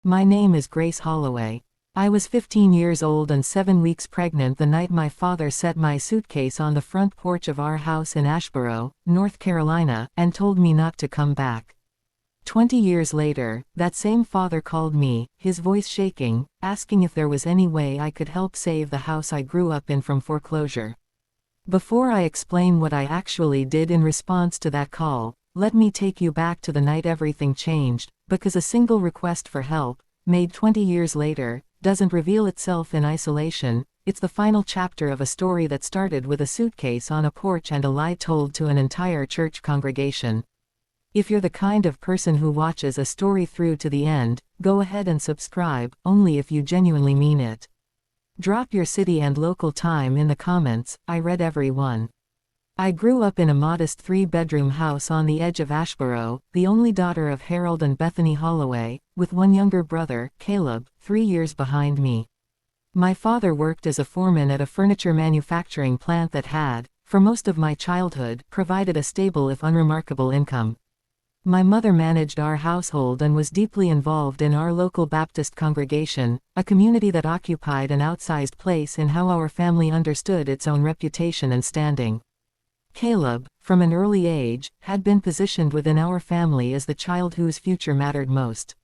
My name is Grace Holloway. I was 15 years old and 7 weeks pregnant the night my father set my suitcase on the front porch of our house in Asheboro, North Carolina, and told me not to come back. 20 years later, that same father called me, his voice shaking, asking if there was any way I could help save the house I grew up in from foreclosure. Before I explain what I actually did in response to that call, let me take you back to the night everything changed, because a single request for help, made 20 years later, doesn't reveal itself in isolation. It's the final chapter of a story that started with a suitcase on a porch and a lie told to an entire church congregation. If you're the kind of person who watches a story through to the end, go ahead and subscribe, only if you genuinely mean it. Drop your city and local time in the comments. I read every one. I grew up in a modest 3-bedroom house on the edge of Asheboro, the only daughter of Harold and Bethany Holloway, with one younger brother, Caleb, 3 years behind me. My father worked as a foreman at a furniture manufacturing plant that had, for most of my childhood, provided a stable if unremarkable income. My mother managed our household and was deeply involved in our local Baptist congregation, a community that occupied an outsized place in how our family understood its own reputation and standing. Caleb, from an early age, had been positioned within our family as the child whose future mattered most.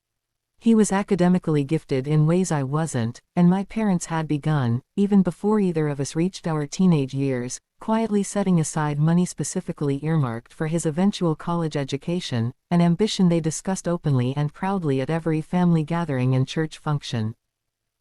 He was academically gifted in ways I wasn't, and my parents had begun, even before either of us reached our teenage years, quietly setting aside money specifically earmarked for his eventual college education, an ambition they discussed openly and proudly at every family gathering and church function.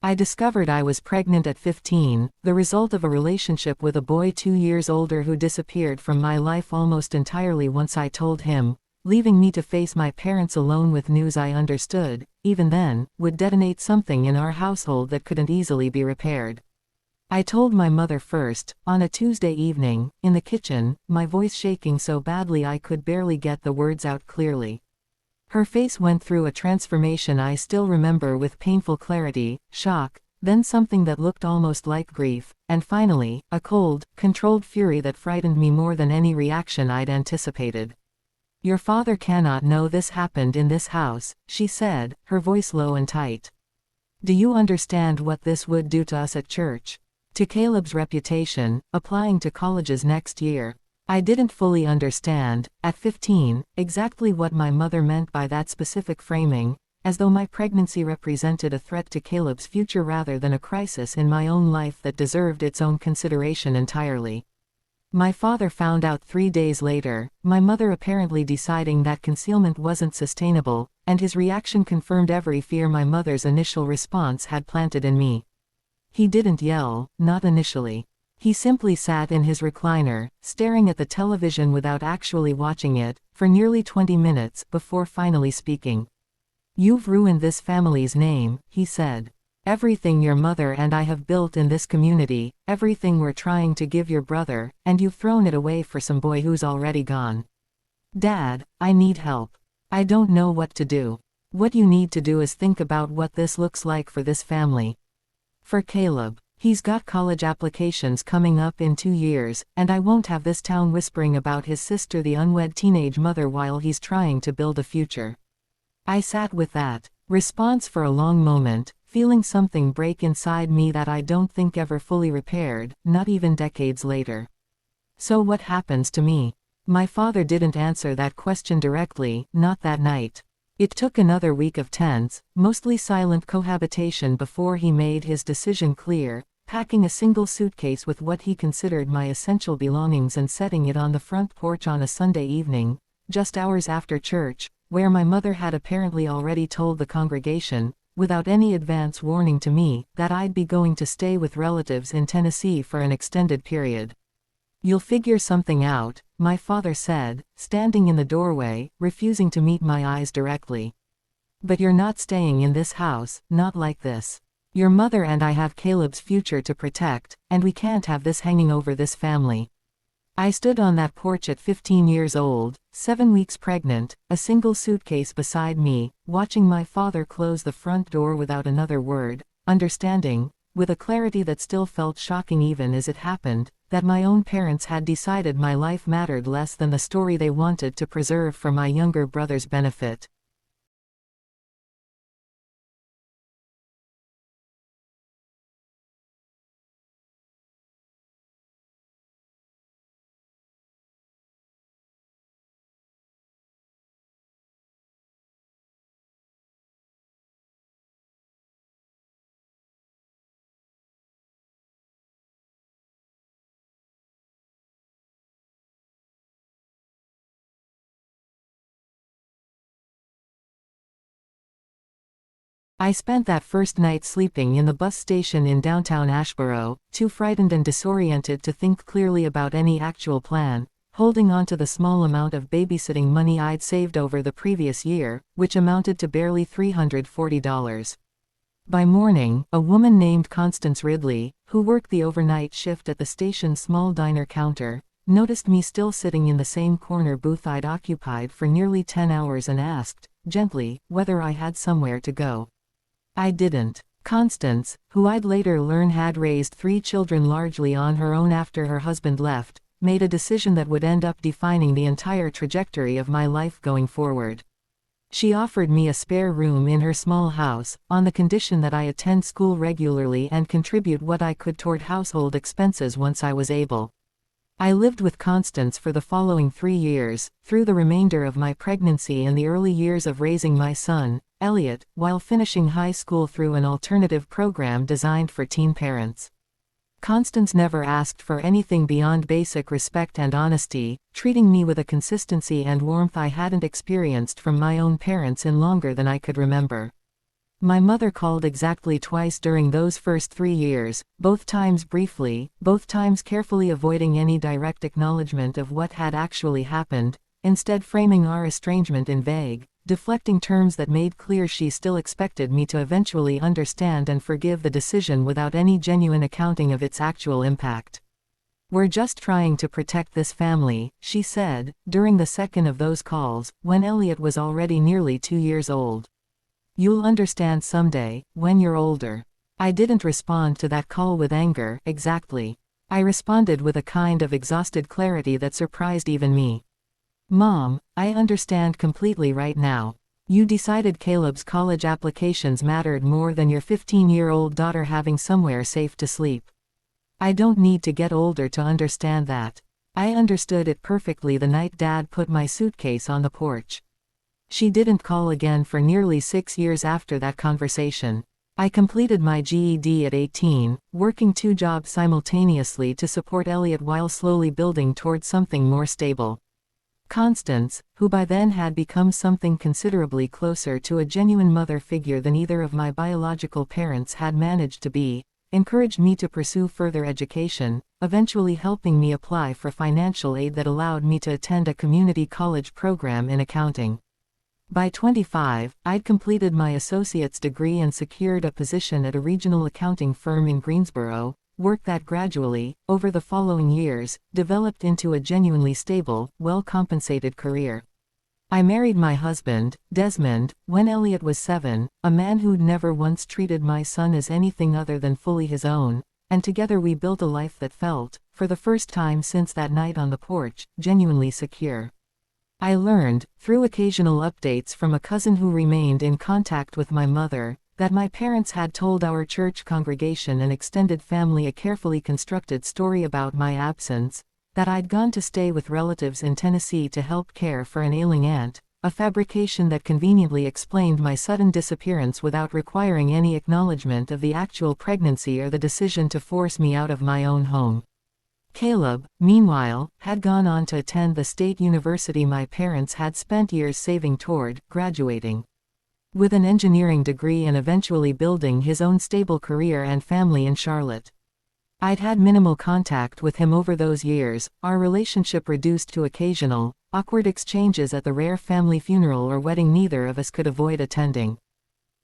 I discovered I was pregnant at 15, the result of a relationship with a boy 2 years older who disappeared from my life almost entirely once I told him, leaving me to face my parents alone with news I understood, even then, would detonate something in our household that couldn't easily be repaired. I told my mother first, on a Tuesday evening, in the kitchen, my voice shaking so badly I could barely get the words out clearly. Her face went through a transformation I still remember with painful clarity, shock, then something that looked almost like grief, and finally, a cold, controlled fury that frightened me more than any reaction I'd anticipated. "Your father cannot know this happened in this house," she said, her voice low and tight. "Do you understand what this would do to us at church? To Caleb's reputation, applying to colleges next year?" I didn't fully understand, at 15, exactly what my mother meant by that specific framing, as though my pregnancy represented a threat to Caleb's future rather than a crisis in my own life that deserved its own consideration entirely. My father found out 3 days later, my mother apparently deciding that concealment wasn't sustainable, and his reaction confirmed every fear my mother's initial response had planted in me. He didn't yell, not initially. He simply sat in his recliner, staring at the television without actually watching it, for nearly 20 minutes before finally speaking. "You've ruined this family's name," he said. "Everything your mother and I have built in this community, everything we're trying to give your brother, and you've thrown it away for some boy who's already gone. Dad, I need help. I don't know what to do. What you need to do is think about what this looks like for this family. For Caleb. He's got college applications coming up in 2 years, and I won't have this town whispering about his sister, the unwed teenage mother, while he's trying to build a future." I sat with that response for a long moment, feeling something break inside me that I don't think ever fully repaired, not even decades later. So what happens to me? My father didn't answer that question directly, not that night. It took another week of tense, mostly silent cohabitation before he made his decision clear, packing a single suitcase with what he considered my essential belongings and setting it on the front porch on a Sunday evening, just hours after church, where my mother had apparently already told the congregation, without any advance warning to me, that I'd be going to stay with relatives in Tennessee for an extended period. "You'll figure something out," my father said, standing in the doorway, refusing to meet my eyes directly. "But you're not staying in this house, not like this. Your mother and I have Caleb's future to protect, and we can't have this hanging over this family." I stood on that porch at 15 years old, 7 weeks pregnant, a single suitcase beside me, watching my father close the front door without another word, understanding, with a clarity that still felt shocking even as it happened, that my own parents had decided my life mattered less than the story they wanted to preserve for my younger brother's benefit. I spent that first night sleeping in the bus station in downtown Ashboro, too frightened and disoriented to think clearly about any actual plan, holding on to the small amount of babysitting money I'd saved over the previous year, which amounted to barely $340. By morning, a woman named Constance Ridley, who worked the overnight shift at the station's small diner counter, noticed me still sitting in the same corner booth I'd occupied for nearly 10 hours and asked, gently, whether I had somewhere to go. I didn't. Constance, who I'd later learn had raised 3 children largely on her own after her husband left, made a decision that would end up defining the entire trajectory of my life going forward. She offered me a spare room in her small house, on the condition that I attend school regularly and contribute what I could toward household expenses once I was able. I lived with Constance for the following 3 years, through the remainder of my pregnancy and the early years of raising my son, Elliot, while finishing high school through an alternative program designed for teen parents. Constance never asked for anything beyond basic respect and honesty, treating me with a consistency and warmth I hadn't experienced from my own parents in longer than I could remember. My mother called exactly twice during those first 3 years, both times briefly, both times carefully avoiding any direct acknowledgement of what had actually happened, instead framing our estrangement in vague, deflecting terms that made clear she still expected me to eventually understand and forgive the decision without any genuine accounting of its actual impact. "We're just trying to protect this family," she said, during the second of those calls, when Elliot was already nearly 2 years old. "You'll understand someday, when you're older." I didn't respond to that call with anger, exactly. I responded with a kind of exhausted clarity that surprised even me. "Mom, I understand completely right now. You decided Caleb's college applications mattered more than your 15-year-old daughter having somewhere safe to sleep. I don't need to get older to understand that. I understood it perfectly the night Dad put my suitcase on the porch." She didn't call again for nearly 6 years after that conversation. I completed my GED at 18, working 2 jobs simultaneously to support Elliot while slowly building toward something more stable. Constance, who by then had become something considerably closer to a genuine mother figure than either of my biological parents had managed to be, encouraged me to pursue further education, eventually helping me apply for financial aid that allowed me to attend a community college program in accounting. By 25, I'd completed my associate's degree and secured a position at a regional accounting firm in Greensboro, work that gradually, over the following years, developed into a genuinely stable, well-compensated career. I married my husband, Desmond, when Elliot was 7, a man who'd never once treated my son as anything other than fully his own, and together we built a life that felt, for the first time since that night on the porch, genuinely secure. I learned, through occasional updates from a cousin who remained in contact with my mother, that my parents had told our church congregation and extended family a carefully constructed story about my absence, that I'd gone to stay with relatives in Tennessee to help care for an ailing aunt, a fabrication that conveniently explained my sudden disappearance without requiring any acknowledgement of the actual pregnancy or the decision to force me out of my own home. Caleb, meanwhile, had gone on to attend the state university my parents had spent years saving toward, graduating with an engineering degree and eventually building his own stable career and family in Charlotte. I'd had minimal contact with him over those years, our relationship reduced to occasional, awkward exchanges at the rare family funeral or wedding neither of us could avoid attending.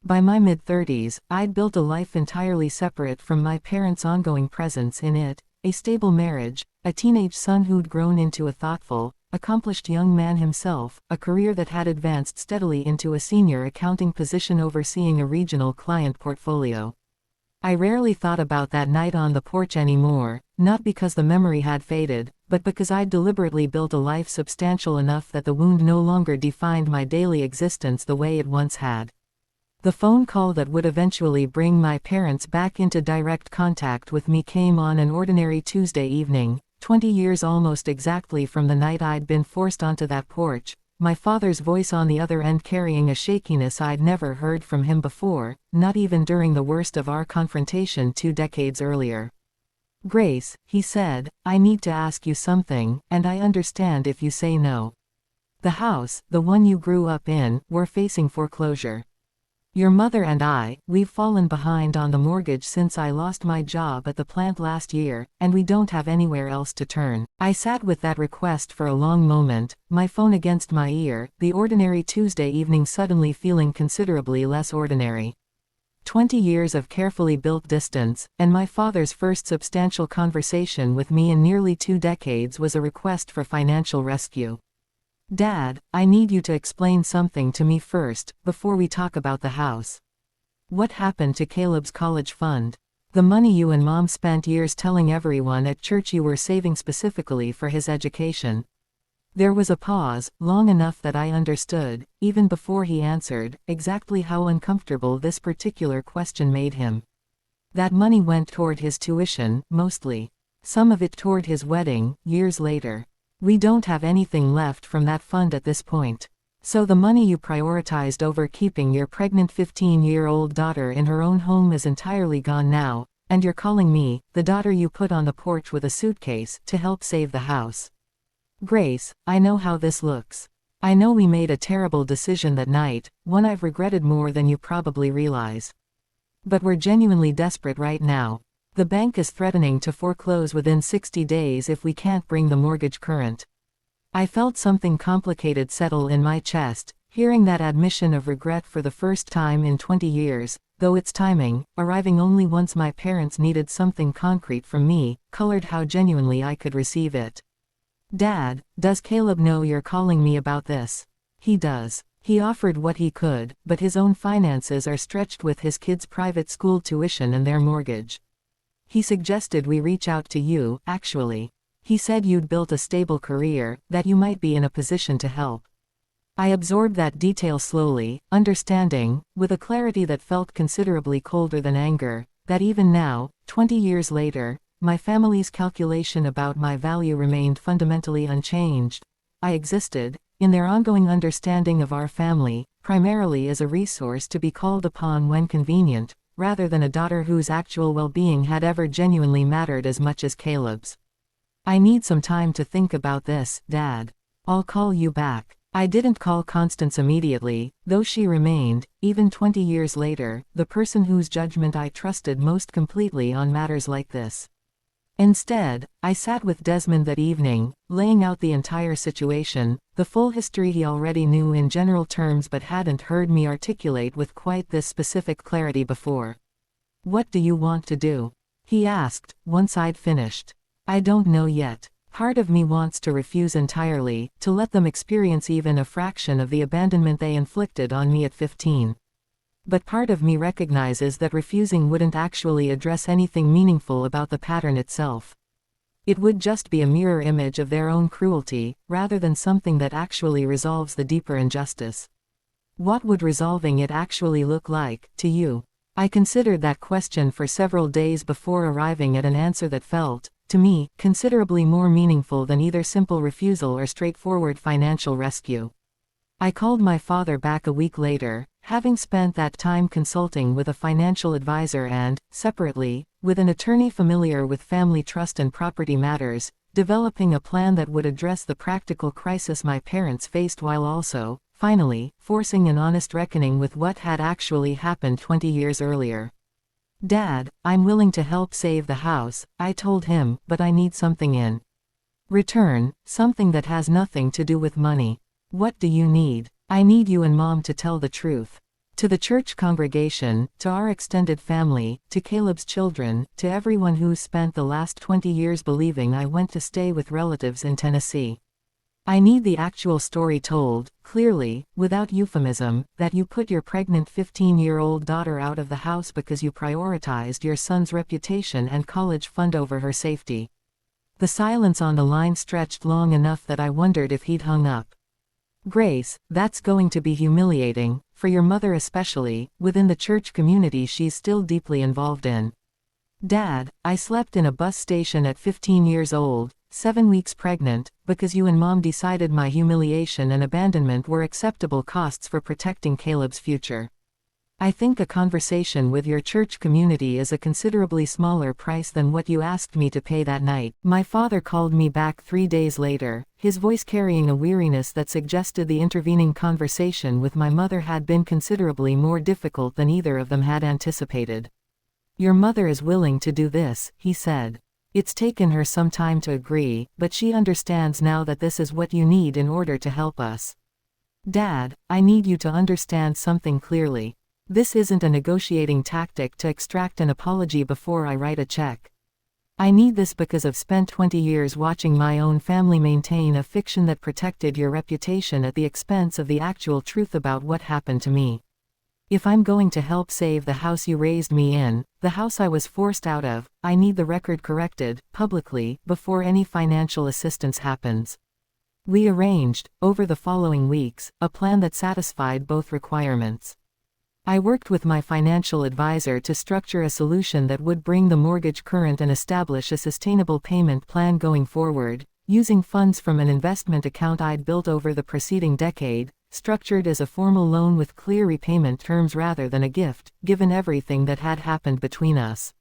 By my mid-30s, I'd built a life entirely separate from my parents' ongoing presence in it, a stable marriage, a teenage son who'd grown into a thoughtful, accomplished young man himself, a career that had advanced steadily into a senior accounting position overseeing a regional client portfolio. I rarely thought about that night on the porch anymore, not because the memory had faded, but because I'd deliberately built a life substantial enough that the wound no longer defined my daily existence the way it once had. The phone call that would eventually bring my parents back into direct contact with me came on an ordinary Tuesday evening, 20 years almost exactly from the night I'd been forced onto that porch, my father's voice on the other end carrying a shakiness I'd never heard from him before, not even during the worst of our confrontation 2 decades earlier. "Grace," he said, "I need to ask you something, and I understand if you say no. The house, the one you grew up in, we're facing foreclosure. Your mother and we've fallen behind on the mortgage since I lost my job at the plant last year, and we don't have anywhere else to turn." I sat with that request for a long moment, my phone against my ear, the ordinary Tuesday evening suddenly feeling considerably less ordinary. 20 years of carefully built distance, and my father's first substantial conversation with me in nearly 2 decades was a request for financial rescue. "Dad, I need you to explain something to me first, before we talk about the house. What happened to Caleb's college fund? The money you and Mom spent years telling everyone at church you were saving specifically for his education." There was a pause, long enough that I understood, even before he answered, exactly how uncomfortable this particular question made him. That money went toward his tuition, mostly. Some of it toward his wedding, years later. We don't have anything left from that fund at this point. So the money you prioritized over keeping your pregnant 15-year-old daughter in her own home is entirely gone now, and you're calling me, the daughter you put on the porch with a suitcase, to help save the house. Grace, I know how this looks. I know we made a terrible decision that night, one I've regretted more than you probably realize. But we're genuinely desperate right now. The bank is threatening to foreclose within 60 days if we can't bring the mortgage current. I felt something complicated settle in my chest, hearing that admission of regret for the first time in 20 years, though its timing, arriving only once my parents needed something concrete from me, colored how genuinely I could receive it. "Dad, does Caleb know you're calling me about this?" "He does. He offered what he could, but his own finances are stretched with his kids' private school tuition and their mortgage. He suggested we reach out to you, actually. He said you'd built a stable career, that you might be in a position to help." I absorbed that detail slowly, understanding, with a clarity that felt considerably colder than anger, that even now, 20 years later, my family's calculation about my value remained fundamentally unchanged. I existed, in their ongoing understanding of our family, primarily as a resource to be called upon when convenient, rather than a daughter whose actual well-being had ever genuinely mattered as much as Caleb's. "I need some time to think about this, Dad. I'll call you back." I didn't call Constance immediately, though she remained, even 20 years later, the person whose judgment I trusted most completely on matters like this. Instead, I sat with Desmond that evening, laying out the entire situation, the full history he already knew in general terms but hadn't heard me articulate with quite this specific clarity before. "What do you want to do?" he asked, once I'd finished. "I don't know yet. Part of me wants to refuse entirely, to let them experience even a fraction of the abandonment they inflicted on me at 15. But part of me recognizes that refusing wouldn't actually address anything meaningful about the pattern itself. It would just be a mirror image of their own cruelty, rather than something that actually resolves the deeper injustice. What would resolving it actually look like, to you? I considered that question for several days before arriving at an answer that felt, to me, considerably more meaningful than either simple refusal or straightforward financial rescue. I called my father back a week later, having spent that time consulting with a financial advisor and, separately, with an attorney familiar with family trust and property matters, developing a plan that would address the practical crisis my parents faced while also, finally, forcing an honest reckoning with what had actually happened 20 years earlier. "Dad, I'm willing to help save the house," I told him, "but I need something in return, something that has nothing to do with money." "What do you need?" "I need you and Mom to tell the truth. To the church congregation, to our extended family, to Caleb's children, to everyone who's spent the last 20 years believing I went to stay with relatives in Tennessee. I need the actual story told, clearly, without euphemism, that you put your pregnant 15-year-old daughter out of the house because you prioritized your son's reputation and college fund over her safety." The silence on the line stretched long enough that I wondered if he'd hung up. "Grace, that's going to be humiliating, for your mother especially, within the church community she's still deeply involved in." "Dad, I slept in a bus station at 15 years old, 7 weeks pregnant, because you and Mom decided my humiliation and abandonment were acceptable costs for protecting Caleb's future. I think a conversation with your church community is a considerably smaller price than what you asked me to pay that night. My father called me back 3 days later, his voice carrying a weariness that suggested the intervening conversation with my mother had been considerably more difficult than either of them had anticipated. Your mother is willing to do this, he said. It's taken her some time to agree, but she understands now that this is what you need in order to help us. Dad, I need you to understand something clearly. This isn't a negotiating tactic to extract an apology before I write a check. I need this because I've spent 20 years watching my own family maintain a fiction that protected your reputation at the expense of the actual truth about what happened to me. If I'm going to help save the house you raised me in, the house I was forced out of, I need the record corrected, publicly, before any financial assistance happens. We arranged, over the following weeks, a plan that satisfied both requirements. I worked with my financial advisor to structure a solution that would bring the mortgage current and establish a sustainable payment plan going forward, using funds from an investment account I'd built over the preceding decade, structured as a formal loan with clear repayment terms rather than a gift, given everything that had happened between us.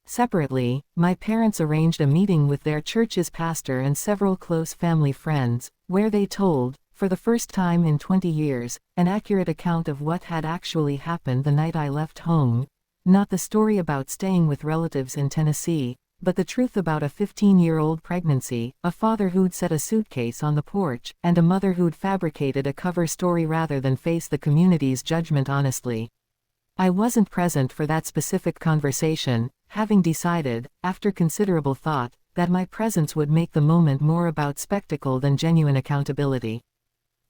Separately, my parents arranged a meeting with their church's pastor and several close family friends, where they told, for the first time in 20 years, an accurate account of what had actually happened the night I left home. Not the story about staying with relatives in Tennessee, but the truth about a 15-year-old pregnancy, a father who'd set a suitcase on the porch, and a mother who'd fabricated a cover story rather than face the community's judgment honestly. I wasn't present for that specific conversation, having decided, after considerable thought, that my presence would make the moment more about spectacle than genuine accountability.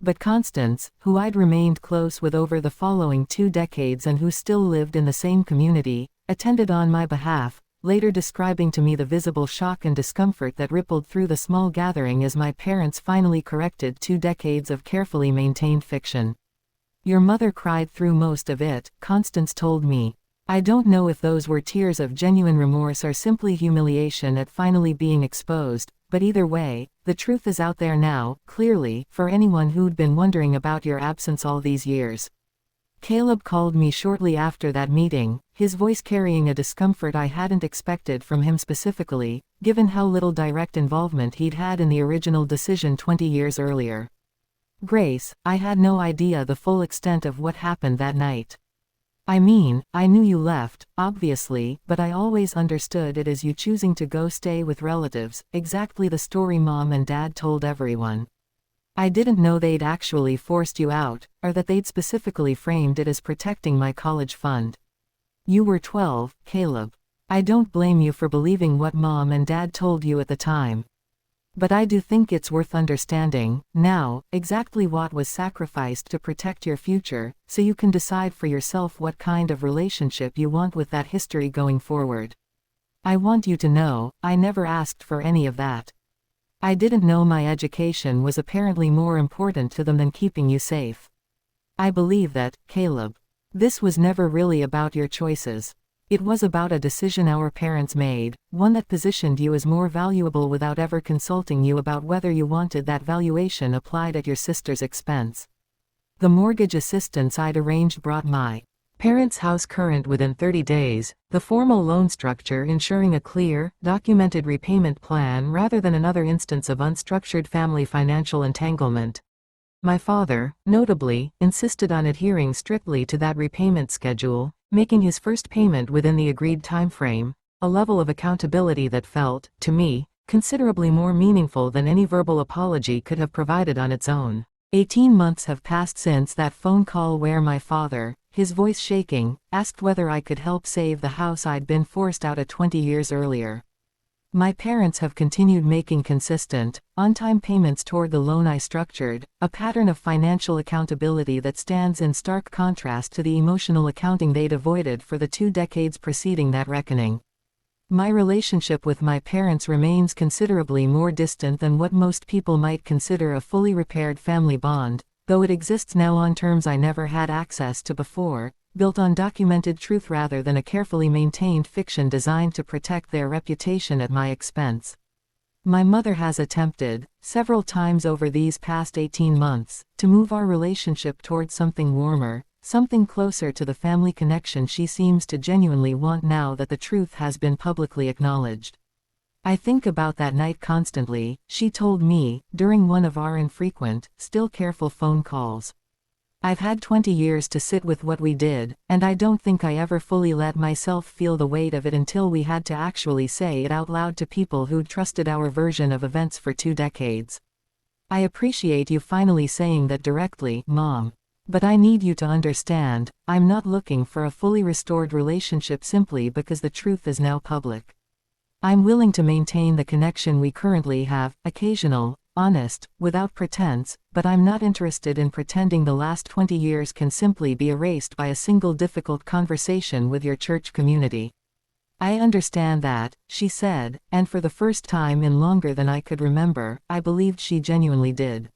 But Constance, who I'd remained close with over the following 2 decades and who still lived in the same community, attended on my behalf, later describing to me the visible shock and discomfort that rippled through the small gathering as my parents finally corrected 2 decades of carefully maintained fiction. Your mother cried through most of it, Constance told me. I don't know if those were tears of genuine remorse or simply humiliation at finally being exposed, but either way, the truth is out there now, clearly, for anyone who'd been wondering about your absence all these years. Caleb called me shortly after that meeting, his voice carrying a discomfort I hadn't expected from him specifically, given how little direct involvement he'd had in the original decision 20 years earlier. Grace, I had no idea the full extent of what happened that night. I mean, I knew you left, obviously, but I always understood it as you choosing to go stay with relatives, exactly the story Mom and Dad told everyone. I didn't know they'd actually forced you out, or that they'd specifically framed it as protecting my college fund. You were 12, Caleb. I don't blame you for believing what Mom and Dad told you at the time. But I do think it's worth understanding, now, exactly what was sacrificed to protect your future, so you can decide for yourself what kind of relationship you want with that history going forward. I want you to know, I never asked for any of that. I didn't know my education was apparently more important to them than keeping you safe. I believe that, Caleb. This was never really about your choices. It was about a decision our parents made, one that positioned you as more valuable without ever consulting you about whether you wanted that valuation applied at your sister's expense. The mortgage assistance I'd arranged brought my parents' house current within 30 days, the formal loan structure ensuring a clear, documented repayment plan rather than another instance of unstructured family financial entanglement. My father, notably, insisted on adhering strictly to that repayment schedule, making his first payment within the agreed timeframe, a level of accountability that felt, to me, considerably more meaningful than any verbal apology could have provided on its own. 18 months have passed since that phone call where my father, his voice shaking, asked whether I could help save the house I'd been forced out of 20 years earlier. My parents have continued making consistent, on-time payments toward the loan I structured, a pattern of financial accountability that stands in stark contrast to the emotional accounting they'd avoided for the 2 decades preceding that reckoning. My relationship with my parents remains considerably more distant than what most people might consider a fully repaired family bond, though it exists now on terms I never had access to before, built on documented truth rather than a carefully maintained fiction designed to protect their reputation at my expense. My mother has attempted, several times over these past 18 months, to move our relationship towards something warmer, something closer to the family connection she seems to genuinely want now that the truth has been publicly acknowledged. I think about that night constantly, she told me, during one of our infrequent, still careful phone calls. I've had 20 years to sit with what we did, and I don't think I ever fully let myself feel the weight of it until we had to actually say it out loud to people who'd trusted our version of events for 2 decades. I appreciate you finally saying that directly, Mom. But I need you to understand, I'm not looking for a fully restored relationship simply because the truth is now public. I'm willing to maintain the connection we currently have, occasional, honest, without pretense, but I'm not interested in pretending the last 20 years can simply be erased by a single difficult conversation with your church community. I understand that, she said, and for the first time in longer than I could remember, I believed she genuinely did.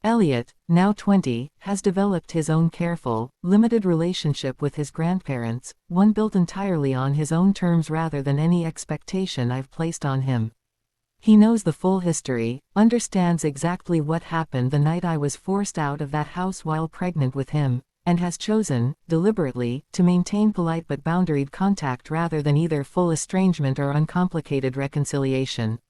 Elliot, now 20, has developed his own careful, limited relationship with his grandparents, one built entirely on his own terms rather than any expectation I've placed on him. He knows the full history, understands exactly what happened the night I was forced out of that house while pregnant with him, and has chosen, deliberately, to maintain polite but boundaried contact rather than either full estrangement or uncomplicated reconciliation.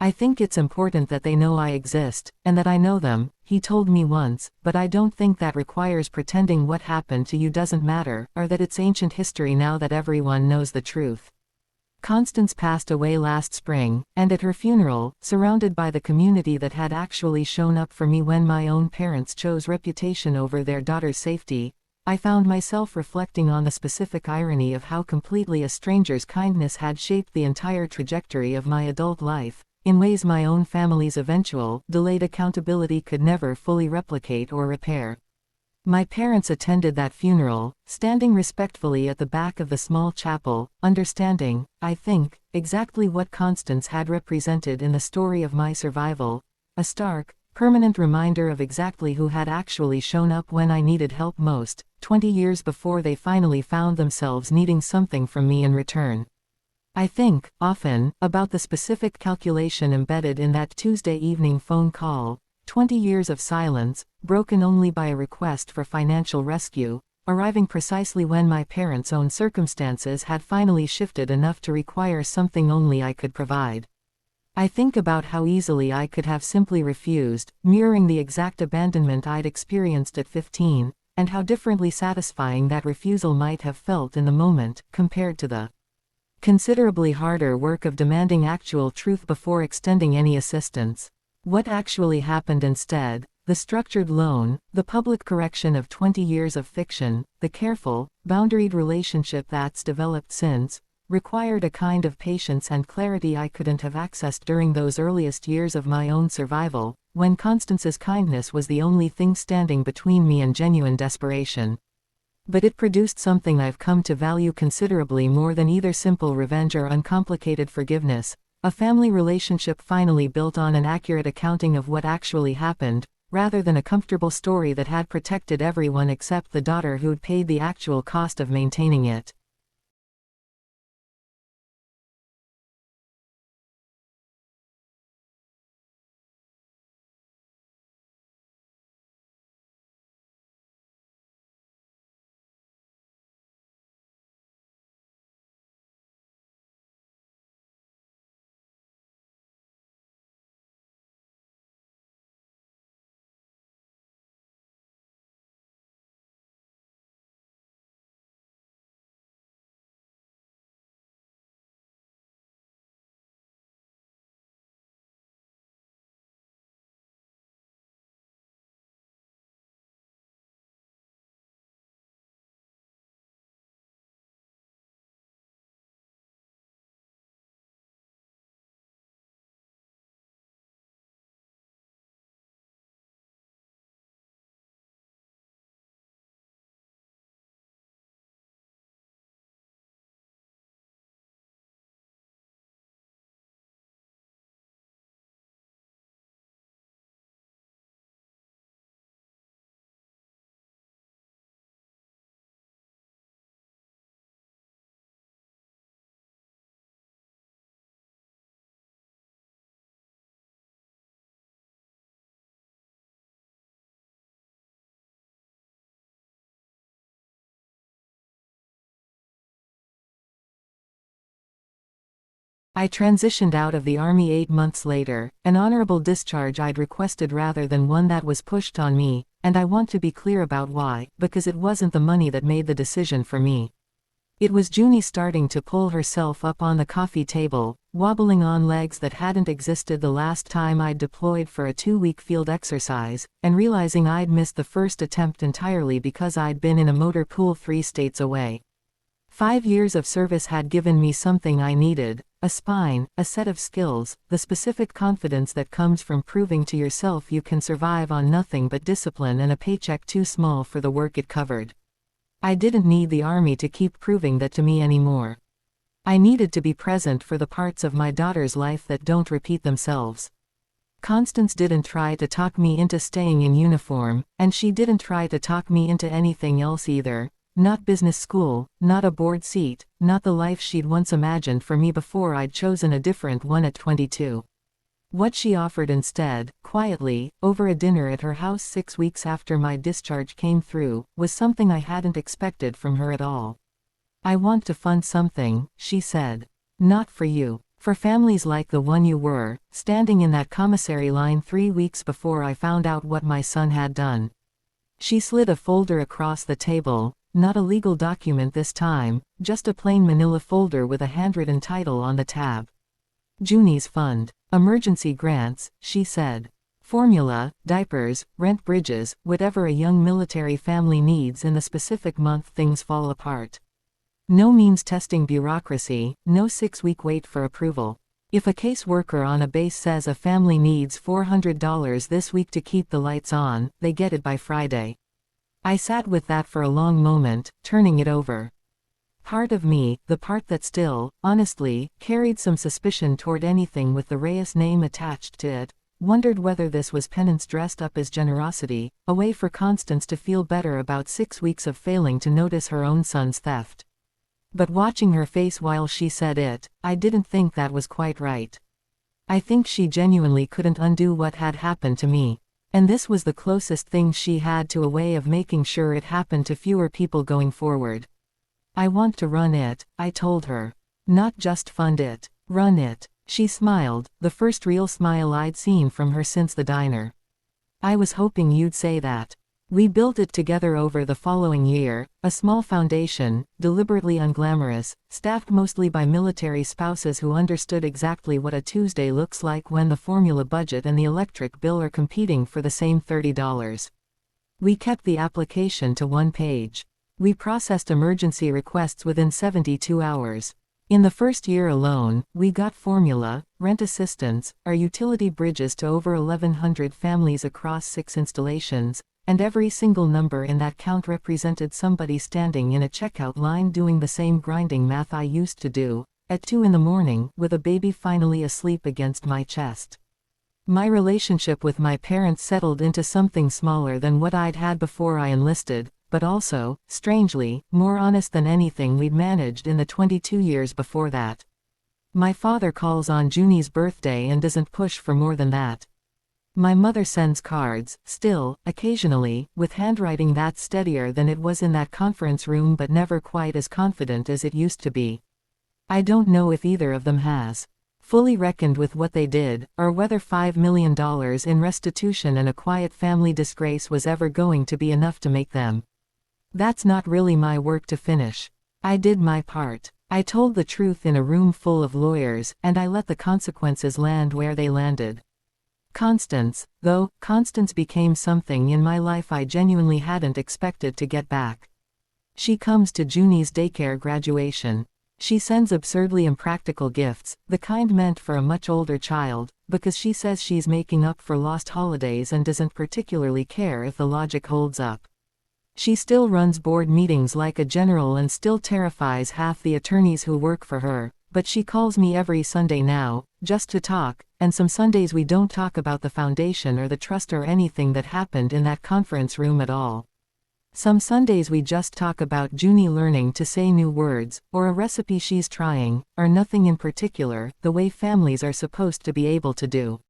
I think it's important that they know I exist, and that I know them, he told me once, but I don't think that requires pretending what happened to you doesn't matter, or that it's ancient history now that everyone knows the truth. Constance passed away last spring, and at her funeral, surrounded by the community that had actually shown up for me when my own parents chose reputation over their daughter's safety, I found myself reflecting on the specific irony of how completely a stranger's kindness had shaped the entire trajectory of my adult life, in ways my own family's eventual, delayed accountability could never fully replicate or repair. My parents attended that funeral, standing respectfully at the back of the small chapel, understanding, I think, exactly what Constance had represented in the story of my survival, a stark, permanent reminder of exactly who had actually shown up when I needed help most, 20 years before they finally found themselves needing something from me in return. I think, often, about the specific calculation embedded in that Tuesday evening phone call, 20 years of silence, broken only by a request for financial rescue, arriving precisely when my parents' own circumstances had finally shifted enough to require something only I could provide. I think about how easily I could have simply refused, mirroring the exact abandonment I'd experienced at 15, and how differently satisfying that refusal might have felt in the moment, compared to the considerably harder work of demanding actual truth before extending any assistance. What actually happened instead, the structured loan, the public correction of 20 years of fiction, the careful, boundaried relationship that's developed since, required a kind of patience and clarity I couldn't have accessed during those earliest years of my own survival, when Constance's kindness was the only thing standing between me and genuine desperation. But it produced something I've come to value considerably more than either simple revenge or uncomplicated forgiveness, a family relationship finally built on an accurate accounting of what actually happened, rather than a comfortable story that had protected everyone except the daughter who'd paid the actual cost of maintaining it. I transitioned out of the Army 8 months later, an honorable discharge I'd requested rather than one that was pushed on me, and I want to be clear about why, because it wasn't the money that made the decision for me. It was Junie starting to pull herself up on the coffee table, wobbling on legs that hadn't existed the last time I'd deployed for a 2-week field exercise, and realizing I'd missed the first attempt entirely because I'd been in a motor pool 3 states away. 5 years of service had given me something I needed: a spine, a set of skills, the specific confidence that comes from proving to yourself you can survive on nothing but discipline and a paycheck too small for the work it covered. I didn't need the Army to keep proving that to me anymore. I needed to be present for the parts of my daughter's life that don't repeat themselves. Constance didn't try to talk me into staying in uniform, and she didn't try to talk me into anything else either. Not business school, not a board seat, not the life she'd once imagined for me before I'd chosen a different one at 22. What she offered instead, quietly, over a dinner at her house 6 weeks after my discharge came through, was something I hadn't expected from her at all. "I want to fund something," she said. "Not for you. For families like the one you were, standing in that commissary line 3 weeks before I found out what my son had done." She slid a folder across the table, not a legal document this time, just a plain manila folder with a handwritten title on the tab. "Junie's Fund. Emergency grants," she said. "Formula, diapers, rent, bridges, whatever a young military family needs in the specific month things fall apart. No means testing bureaucracy, no 6-week wait for approval. If a caseworker on a base says a family needs $400 this week to keep the lights on, they get it by Friday." I sat with that for a long moment, turning it over. Part of me, the part that still, honestly, carried some suspicion toward anything with the Reyes name attached to it, wondered whether this was penance dressed up as generosity, a way for Constance to feel better about 6 weeks of failing to notice her own son's theft. But watching her face while she said it, I didn't think that was quite right. I think she genuinely couldn't undo what had happened to me. And this was the closest thing she had to a way of making sure it happened to fewer people going forward. "I want to run it," I told her. "Not just fund it. Run it." She smiled, the first real smile I'd seen from her since the diner. "I was hoping you'd say that." We built it together over the following year, a small foundation, deliberately unglamorous, staffed mostly by military spouses who understood exactly what a Tuesday looks like when the formula budget and the electric bill are competing for the same $30. We kept the application to 1 page. We processed emergency requests within 72 hours. In the first year alone, we got formula, rent assistance, our utility bridges to over 1,100 families across 6 installations, and every single number in that count represented somebody standing in a checkout line doing the same grinding math I used to do, at 2 in the morning, with a baby finally asleep against my chest. My relationship with my parents settled into something smaller than what I'd had before I enlisted, but also, strangely, more honest than anything we'd managed in the 22 years before that. My father calls on Junie's birthday and doesn't push for more than that. My mother sends cards, still, occasionally, with handwriting that's steadier than it was in that conference room but never quite as confident as it used to be. I don't know if either of them has fully reckoned with what they did, or whether $5 million in restitution and a quiet family disgrace was ever going to be enough to make them. That's not really my work to finish. I did my part. I told the truth in a room full of lawyers, and I let the consequences land where they landed. Constance became something in my life I genuinely hadn't expected to get back. She comes to Junie's daycare graduation. She sends absurdly impractical gifts, the kind meant for a much older child, because she says she's making up for lost holidays and doesn't particularly care if the logic holds up. She still runs board meetings like a general and still terrifies half the attorneys who work for her, but she calls me every Sunday now, just to talk, and some Sundays we don't talk about the foundation or the trust or anything that happened in that conference room at all. Some Sundays we just talk about Junie learning to say new words, or a recipe she's trying, or nothing in particular, the way families are supposed to be able to do.